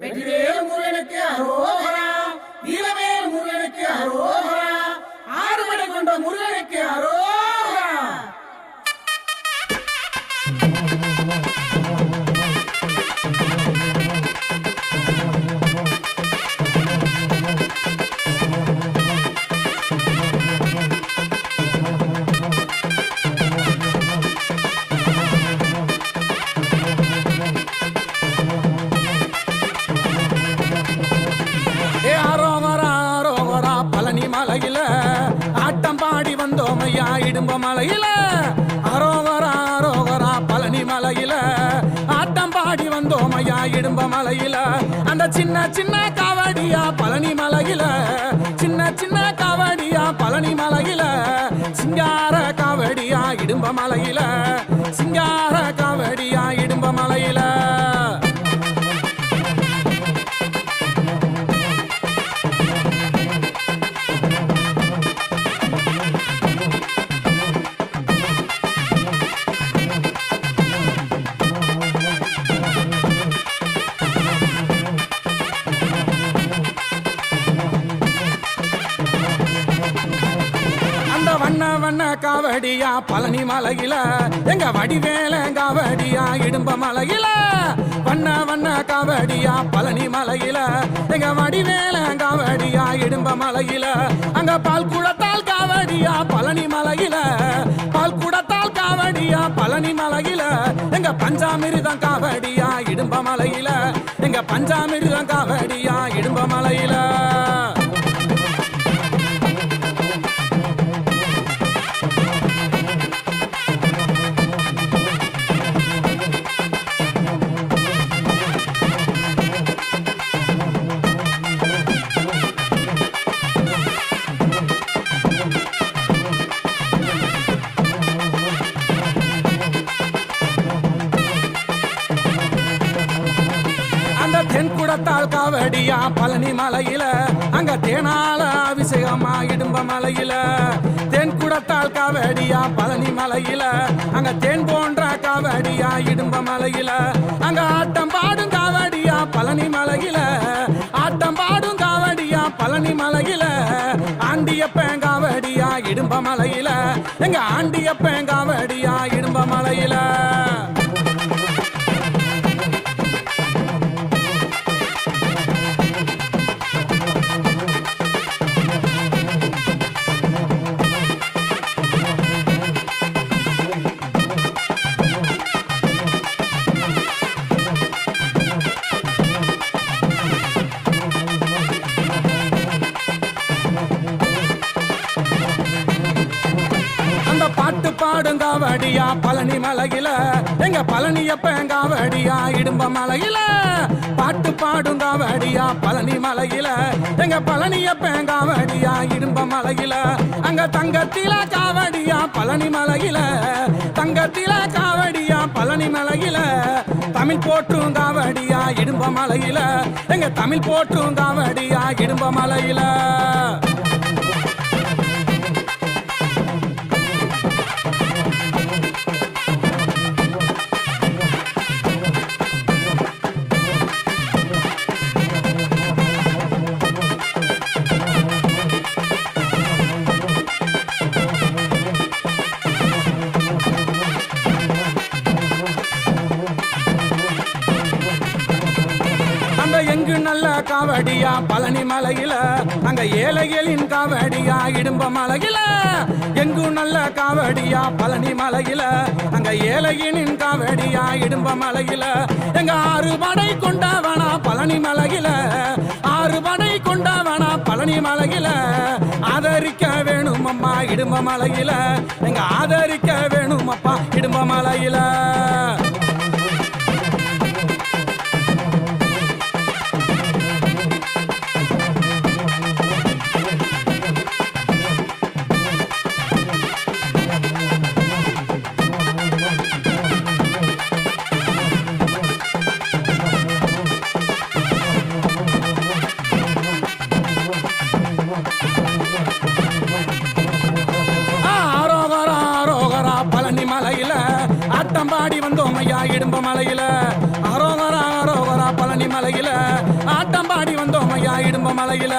வெற்றிவேல் முருகனுக்கு அரோகரா, வீரவேல் முருகனுக்கு அரோகரா, ஆறுபடை கொண்ட முருகனுக்கு அரோகரா. மலையில ஆட்டம் பாடி வந்தோம் ஐயா இடும்ப மலையில அரோகரா அரோகரா பழனி மலையில ஆட்டம் பாடி வந்தோம் ஐயா இடும்ப மலையில அந்த சின்ன சின்ன காவடியா பழனி மலையில சின்ன சின்ன காவடியா பழனி மலையில சிங்கார காவடியா இடும்ப மலையில சிங்கார காவடியா இடும்ப மலையில வண்ண வண்ண காவடியா பழனி மலையில எங்க வடிவேல காவடியா இடும்ப மலையில வண்ண வண்ண காவடியா பழனி மலையில எங்க வடிவேல காவடியா இடும்ப மலையில அங்க பால் குடத்தால் காவடியா பழனி மலையில பால் குடத்தால் காவடியா பழனி மலையில எங்க பஞ்சாமிர்தம் காவடியா இடும்ப மலையில எங்க பஞ்சாமிர்தம் காவடியா இடும்ப மலையில தென்குடத்தால் காவடியா பழனி மலையில அங்க தேனால அபிஷேகமா இடும்ப மலையில தென்குடத்தால் காவடியா பழனி மலையில அங்க தேன் போன்ற காவடியா இடும்ப மலையில அங்க ஆட்டம் பாடும் காவடியா பழனி மலையில ஆட்டம் பாடும் காவடியா பழனி மலையில ஆண்டியப்பன் காவடியா இடும்ப மலையில எங்க ஆண்டியப்பன் காவடியா இடும்ப மலையில பாட்டு பாடும் காவடியா பழனி மலையில எங்க பழனியப்பன் காவடியா இடும்ப மலையில பாட்டு பாடும் காவடியா பழனி மலையில எங்க பழனியப்பன் காவடியா இடும்ப மலையில அங்க தங்கத்தில காவடியா பழனி மலையில தங்கத்தில காவடியா பழனி மலையில தமிழ் போற்றும் காவடியா இடும்ப மலையில எங்க தமிழ் போற்றும் காவடியா இடும்ப மலையில எங்கு நல்ல காவடியா பழனி மலையில அங்க ஏழைகளின் காவடியா இடும்ப மலையில எங்கு நல்ல காவடியா பழனி மலையில அங்க ஏழைகளின் காவடியா இடும்ப மலையில எங்க ஆறு படை கொண்டவனா பழனி மலையில ஆறு படை கொண்டவனா பழனி மலையில ஆதரிக்க வேணும் அம்மா இடும்ப மலையில எங்க ஆதரிக்க வேணும் அப்பா இடும்ப மலையில பழனி மலையில ஆட்டம் ஆட்டம் பாடி வந்தோம் ஐயா இடும்ப மலையில